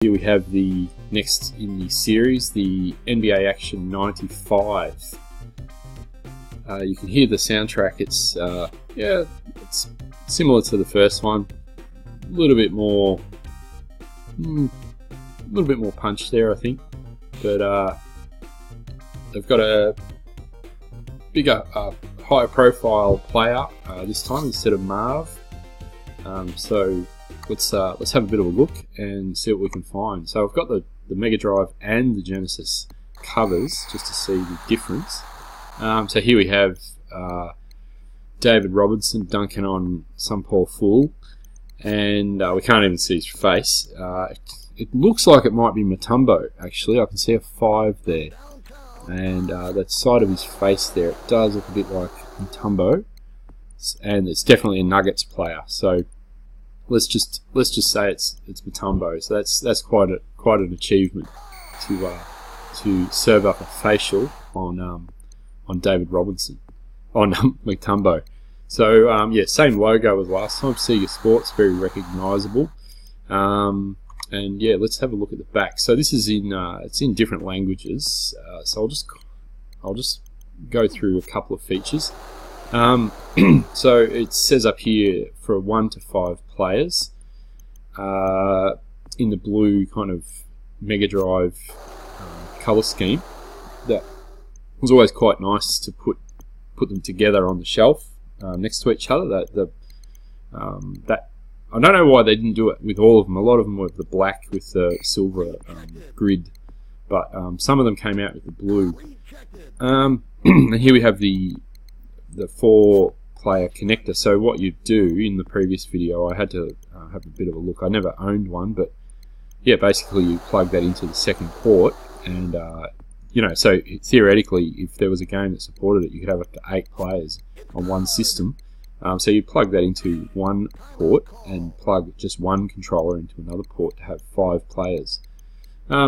Here we have the next in the series, the NBA Action 95. You can hear the soundtrack. It's similar to the first one. A little bit more punch there, I think. But they've got a bigger, higher profile player this time instead of Marv. So let's have a bit of a look and see what we can find. So I've got the Mega Drive and the Genesis covers just to see the difference. So here we have David Robinson dunking on some poor fool, and we can't even see his face. It looks like it might be Mutombo, actually. I can see a 5 there, and that side of his face there, it does look a bit like Mutombo, and it's definitely a Nuggets player. So let's just say it's Mutombo. So that's quite an achievement to serve up a facial on David Robinson, on Mutombo. So same logo as last time. Sega Sports, very recognisable. And yeah, let's have a look at the back. So this is it's in different languages. So I'll just go through a couple of features. So it says up here for 1 to 5 players in the blue kind of Mega Drive colour scheme. That was always quite nice to put them together on the shelf next to each other. That I don't know why they didn't do it with all of them. A lot of them were the black with the silver grid, but some of them came out with the blue. And here we have the 4-player connector. So what you do in the previous video, I had to have a bit of a look. I never owned one, but yeah, basically you plug that into the second port, and so theoretically, if there was a game that supported it, you could have up to 8 players on one system. So you plug that into one port and plug just one controller into another port to have 5 players.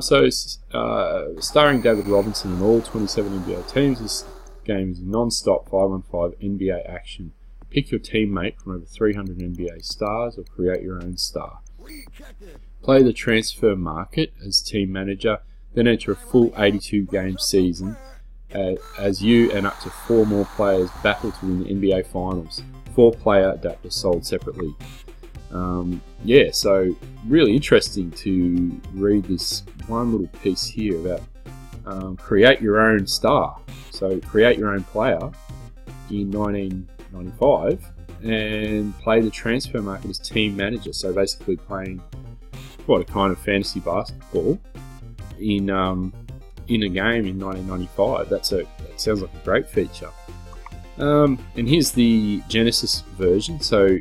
Starring David Robinson and all 27 NBA teams, this game is non-stop 5-on-5 NBA action. Pick your teammate from over 300 NBA stars or create your own star. Play the transfer market as team manager, then enter a full 82-game season as you and up to 4 more players battle to win the NBA Finals. 4-player adapter sold separately. So really interesting to read this one little piece here about create your own star. So create your own player in 1995 and play the transfer market as team manager. So basically playing what a kind of fantasy basketball in a game in 1995. That sounds like a great feature. And here's the Genesis version. So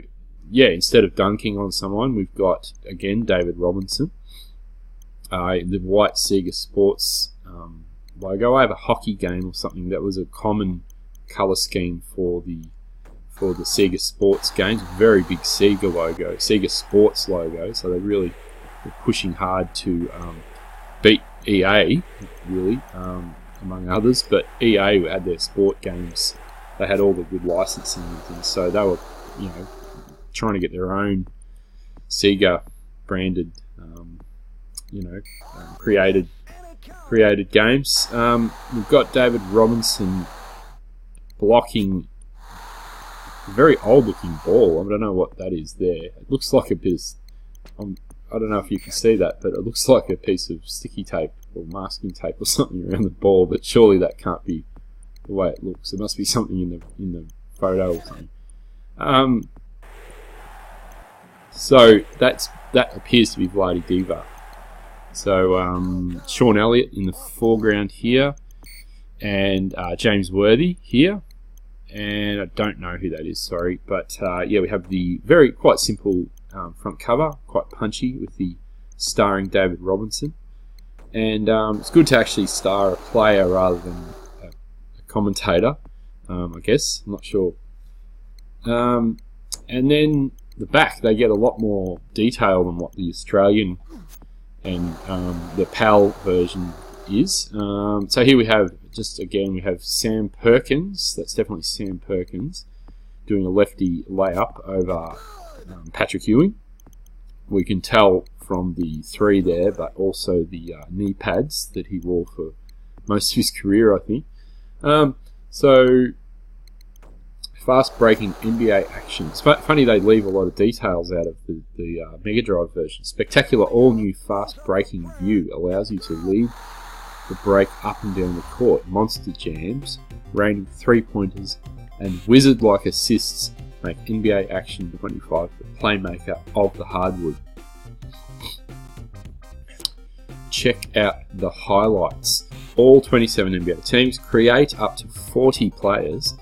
yeah, instead of dunking on someone, we've got again David Robinson. The white Sega Sports logo. I have a hockey game or something that was a common colour scheme for the Sega Sports games. Very big Sega logo, Sega Sports logo. So they really were pushing hard to beat EA, really, among others. But EA had their sport games. They had all the good licensing and things, so they were, trying to get their own Sega branded, created games. We've got David Robinson blocking a very old-looking ball. I don't know what that is there. It looks like a bit of, I don't know if you can see that, but it looks like a piece of sticky tape or masking tape or something around the ball. But surely that can't be the way it looks. There must be something in the photo or something. So that appears to be Vladi Divac. So Sean Elliott in the foreground here, and James Worthy here, and I don't know who that is, sorry, but we have the quite simple front cover, quite punchy, with the starring David Robinson, and it's good to actually star a player rather than a commentator, I guess, I'm not sure. And then the back, they get a lot more detail than what the Australian and the PAL version is. So here we have, we have Sam Perkins, that's definitely Sam Perkins, doing a lefty layup over Patrick Ewing. We can tell from the 3 there, but also the knee pads that he wore for most of his career, I think. So, fast breaking NBA action. It's funny they leave a lot of details out of the Mega Drive version. Spectacular all-new fast breaking view allows you to lead the break up and down the court. Monster jams, raining 3-pointers, and wizard-like assists make NBA Action 25 the playmaker of the hardwood. Check out the highlights. All 27 NBA teams create up to 40 players.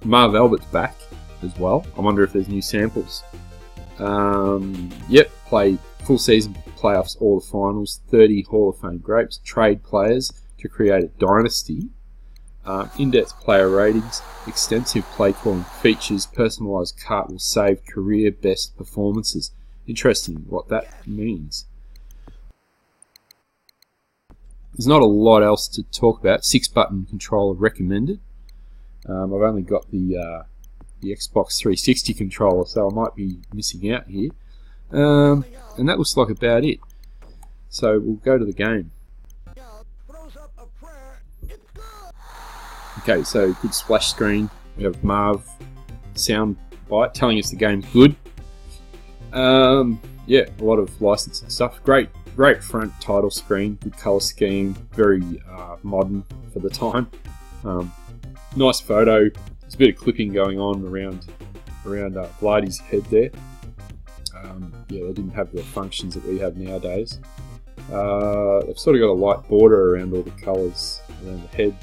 Marv Albert's back as well. I wonder if there's new samples. Yep, play full season playoffs, all the finals, 30 Hall of Fame greats, trade players to create a dynasty. In-depth player ratings, extensive play calling features, personalised cart will save career best performances. Interesting what that means. There's not a lot else to talk about. 6-button controller recommended. I've only got the Xbox 360 controller, so I might be missing out here. And that looks like about it. So we'll go to the game. Okay, so good splash screen. We have Marv sound bite telling us the game's good. Yeah, a lot of licensing stuff. Great front title screen, good colour scheme, very modern for the time. Nice photo. There's a bit of clipping going on around Vladi's head there. Yeah, they didn't have the functions that we have nowadays. They've sort of got a light border around all the colours around the head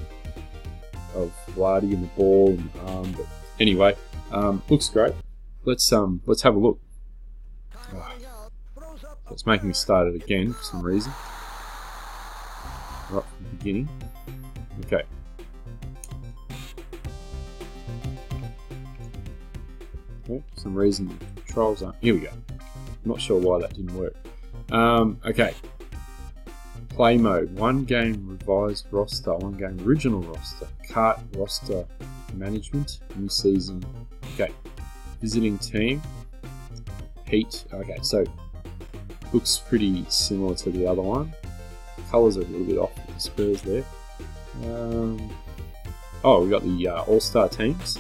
of Vladi and the ball and the arm. But anyway, looks great. Let's have a look. It's making me start it again for some reason. Right from the beginning. Okay. For some reason the controls aren't. Here we go. I'm not sure why that didn't work. Okay. Play mode. 1 game revised roster. 1 game original roster. Cart roster management. New season. Okay. Visiting team. Heat. Okay, so looks pretty similar to the other one. Colours are a little bit off with the Spurs there. Oh, we got the All-Star teams.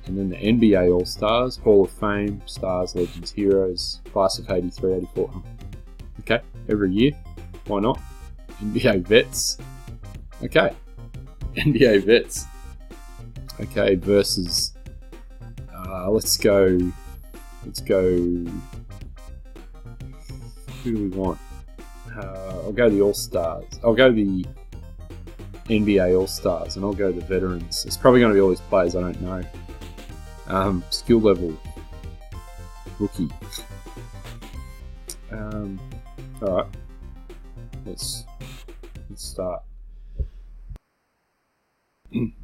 And then the NBA All-Stars, Hall of Fame, Stars, Legends, Heroes, Class of 83, 84. Okay, every year. Why not? NBA Vets. Okay. NBA Vets. Okay, versus... let's go... Who do we want? I'll go the All-Stars. I'll go the NBA All-Stars, and I'll go the veterans. It's probably going to be all these players I don't know. Skill level. Rookie. Alright. Let's start.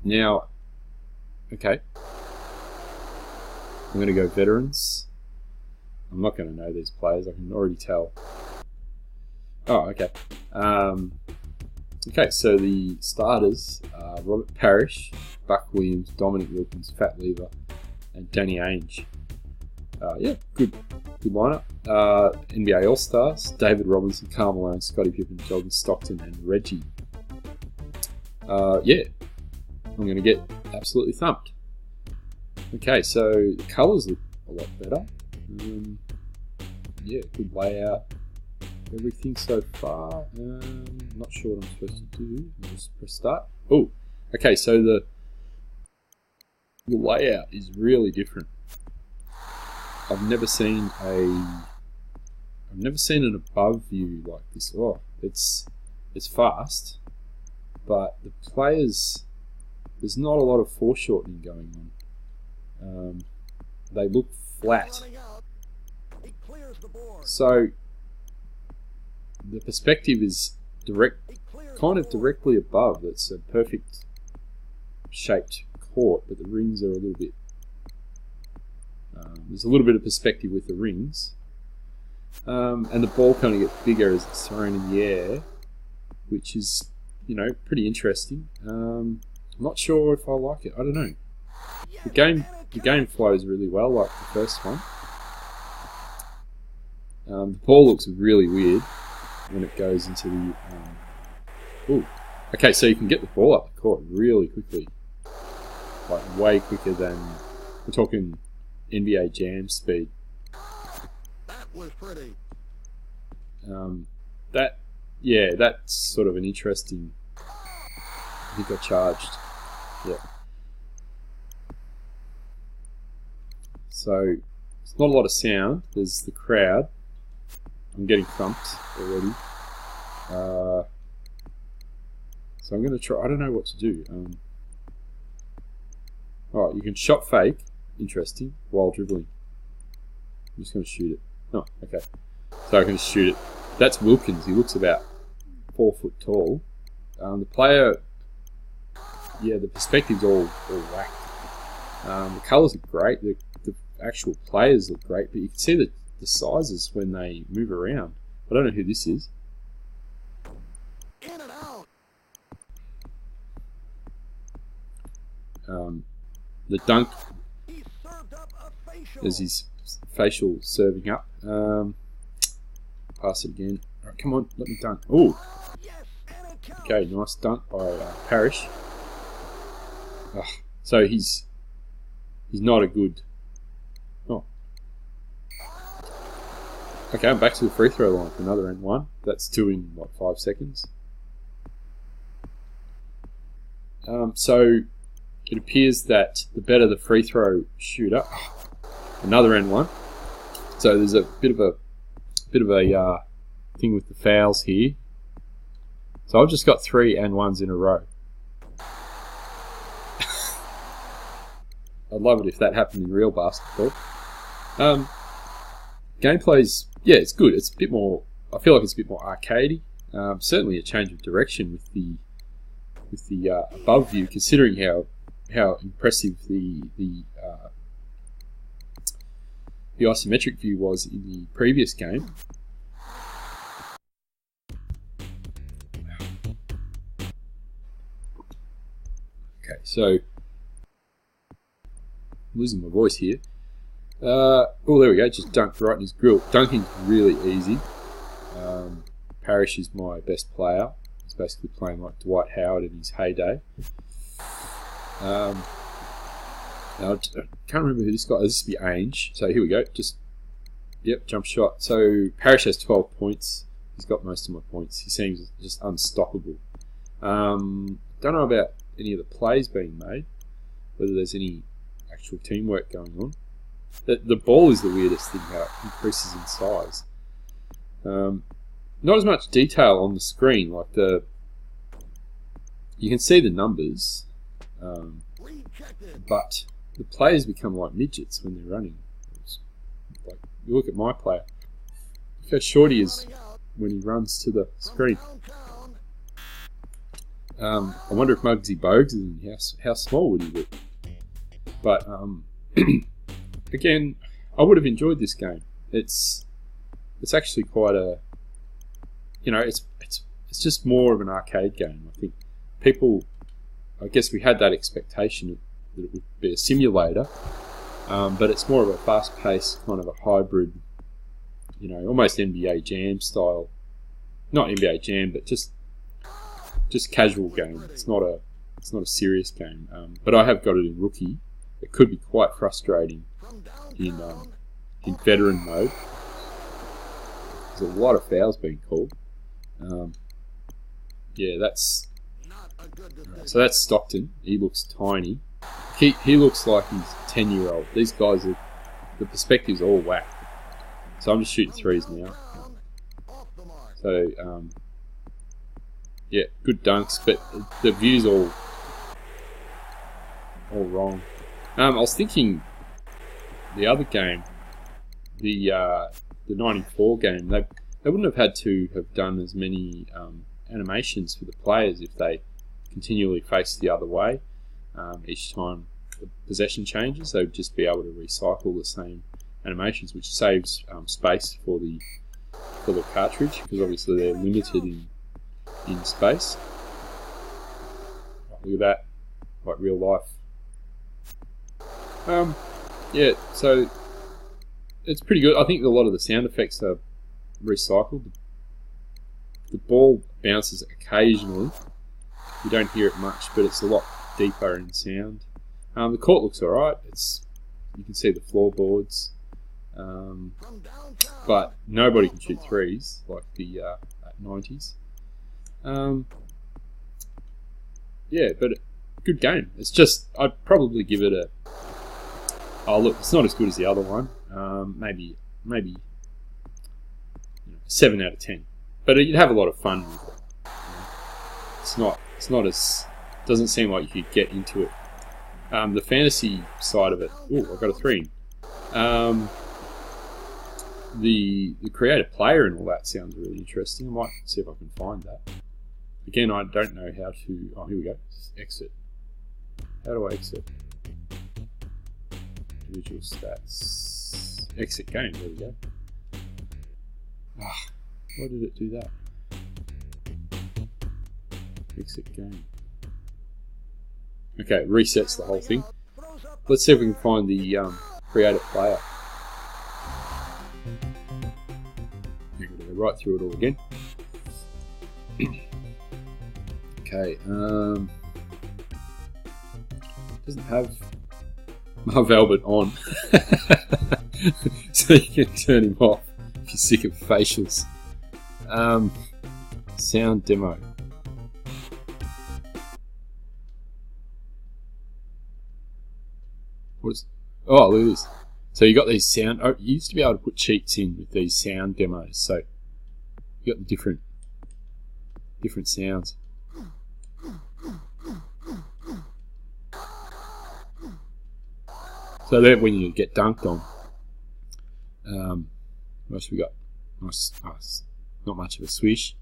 Now, okay. I'm going to go veterans. I'm not going to know these players, I can already tell. Oh, okay. Okay, so the starters are Robert Parrish, Buck Williams, Dominic Wilkins, Fat Lever, and Danny Ainge. Yeah, good lineup. NBA All-Stars, David Robinson, Karl Malone, Scottie Pippen, Jordan Stockton, and Reggie. Yeah, I'm going to get absolutely thumped. Okay, so the colours look a lot better. Yeah, good layout. Everything so far. Not sure what I'm supposed to do. I'll just press start. Oh, okay. So the layout is really different. I've never seen an above view like this. Oh, it's fast, but the players, there's not a lot of foreshortening going on. They look flat. So the perspective is kind of directly above. It's a perfect shaped court, but the rings are a little bit. There's a little bit of perspective with the rings, and the ball kind of gets bigger as it's thrown in the air, which is, pretty interesting. I'm not sure if I like it. I don't know. The game flows really well, like the first one. The ball looks really weird when it goes into the... ooh. Okay, so you can get the ball up the court really quickly. Like, way quicker than... We're talking NBA Jam speed. That was pretty. That's sort of an interesting... He got charged. Yeah. So, it's not a lot of sound. There's the crowd. I'm getting thumped already. So I'm going to try... I don't know what to do. Alright, you can shot fake. Interesting. While dribbling. I'm just going to shoot it. Oh, okay. So I can just shoot it. That's Wilkins. He looks about 4 foot tall. The player... Yeah, the perspective's all whacked. The colours are great. The actual players look great, but you can see the sizes when they move around. I don't know who this is. In and out. The dunk He served up a facial. is his facial serving up. Pass it again. All right, come on, let me dunk. Oh, Yes, and it counts. okay, nice dunk by Parrish. So he's not a good... Oh. Okay, I'm back to the free throw line for another N1. That's 2 in, 5 seconds. So it appears that the better the free throw shooter... Another N1. So there's a bit of a thing with the fouls here. So I've just got 3 N1s in a row. I'd love it if that happened in real basketball. Gameplay's, yeah, it's good. It's a bit more. I feel like it's a bit more arcadey. Certainly a change of direction with the above view, considering how impressive the isometric view was in the previous game. Okay, so I'm losing my voice here. Oh, there we go. Just dunked right in his grill. Dunking's really easy. Parrish is my best player. He's basically playing like Dwight Howard in his heyday. Now I can't remember who this guy is. This would be Ainge. So here we go. Yep, jump shot. So Parrish has 12 points. He's got most of my points. He seems just unstoppable. Don't know about any of the plays being made, whether there's any actual teamwork going on. The ball is the weirdest thing, how it increases in size. Not as much detail on the screen, like you can see the numbers, but the players become like midgets when they're running. It's like, you look at my player, look how short he is when he runs to the screen. I wonder if Muggsy Bogues is how small would he look? But again, I would have enjoyed this game. It's actually quite a, it's just more of an arcade game. I think people, I guess we had that expectation that it would be a simulator, but it's more of a fast-paced kind of a hybrid, almost NBA Jam style. Not NBA Jam, but just casual game. It's not a serious game. But I have got it in rookie. It could be quite frustrating in veteran mode. There's a lot of fouls being called. So that's Stockton. He looks tiny. He looks like he's a 10-year-old. These guys are, the perspective's all whacked. So I'm just shooting threes now. So yeah, good dunks, but the view's all wrong. I was thinking the other game, the 94 game, they wouldn't have had to have done as many animations for the players if they continually faced the other way each time the possession changes. They would just be able to recycle the same animations, which saves space for the cartridge, because obviously they're limited in space. Look at that, like real life. Yeah, so it's pretty good. I think a lot of the sound effects are recycled. The ball bounces occasionally. You don't hear it much, but it's a lot deeper in sound. The court looks alright. You can see the floorboards, but nobody can shoot threes like the 90s. Yeah, but good game. It's just, I'd probably give it a... Oh, look, it's not as good as the other one. Maybe 7 out of 10. But you'd have a lot of fun with it. It's not as... Doesn't seem like you could get into it. The fantasy side of it... Oh, I got a 3. The creative player and all that sounds really interesting. I might see if I can find that. Again, I don't know how to... Oh, here we go. Exit. How do I exit? Individual stats. Exit game. There we go. Ah, why did it do that? Exit game. Okay, resets the whole thing. Let's see if we can find the creative player. You're going to go right through it all again. Okay, doesn't have Marv Albert on, so you can turn him off if you're sick of facials. Sound demo. Oh, look at this. So you got these sound... Oh, you used to be able to put cheats in with these sound demos. So you got the different sounds. So that when you get dunked on. What else we got? Nice, not much of a swish.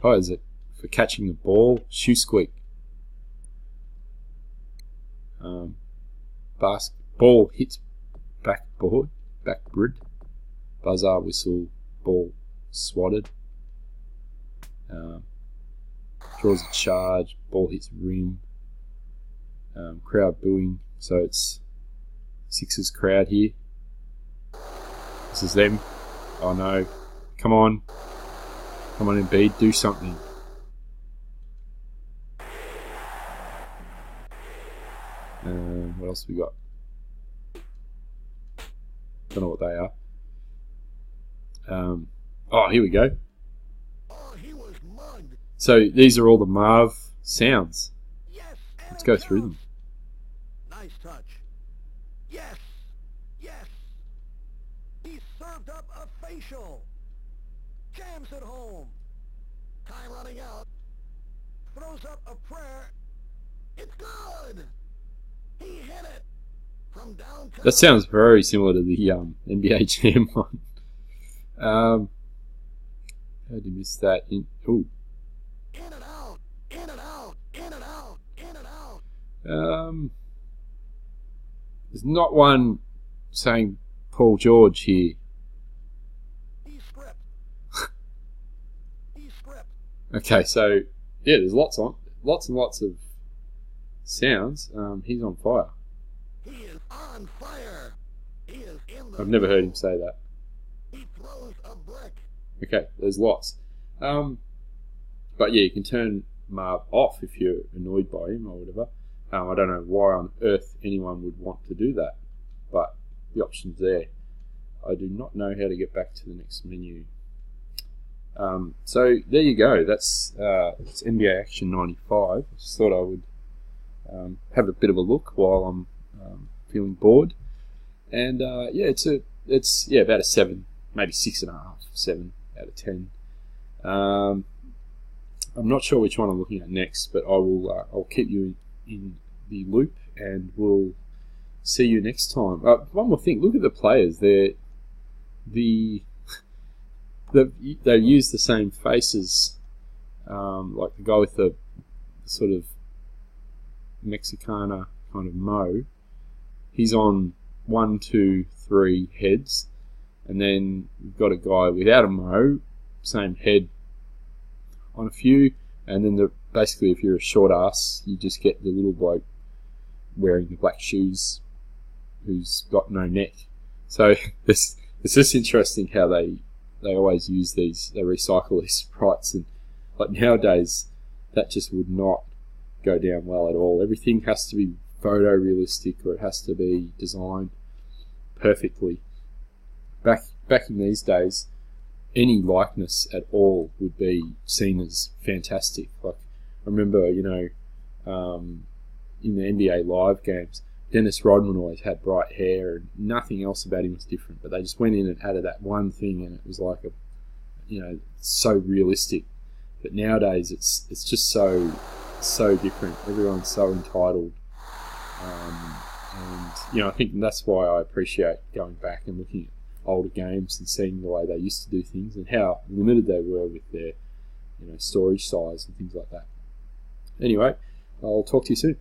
Oh, is it for catching the ball? Shoe squeak. Ball hits backboard, buzzer, whistle, ball swatted. Draws a charge, ball hits rim. Crowd booing, so it's Sixers crowd here. This is them. Oh no, come on Embiid, do something. What else have we got? Don't know what they are. Oh, here we go. So these are all the Marv sounds. Let's go through them. Nice touch. Yes. He served up a facial. Jams it home. Time running out. Throws up a prayer. It's good. He hit it from downtown. That sounds very similar to the NBA Jam one. How did you miss that? Ooh. In and out. There's not one saying Paul George here. He's script. Okay, so yeah, there's lots and lots of sounds. He's on fire. He is on fire. He is in the... I've never heard him say that. He throws a brick. Okay, there's lots. But yeah, you can turn Marv off if you're annoyed by him or whatever. I don't know why on earth anyone would want to do that, but the option's there. I do not know how to get back to the next menu. So there you go. That's it's NBA Action 95. I just thought I would have a bit of a look while I'm feeling bored. And yeah, it's about a 7, maybe 6.5, 7 out of 10. I'm not sure which one I'm looking at next, but I'll keep you in the loop, and we'll see you next time. One more thing, look at the players. They've used the same faces, like the guy with the sort of Mexicana kind of mo. He's on 1, 2, 3 heads, and then you've got a guy without a mo, same head on a few, and then basically if you're a short ass, you just get the little bloke wearing the black shoes who's got no neck. So it's just interesting how they they always use they recycle these sprites, and like nowadays, that just would not go down well at all. Everything has to be photorealistic, or it has to be designed perfectly. Back in these days, any likeness at all would be seen as fantastic. Like, I remember, in the NBA Live games, Dennis Rodman always had bright hair, and nothing else about him was different. But they just went in and added that one thing, and it was like so realistic. But nowadays, it's just so different. Everyone's so entitled, and I think that's why I appreciate going back and looking at older games and seeing the way they used to do things and how limited they were with their storage size and things like that. Anyway, I'll talk to you soon.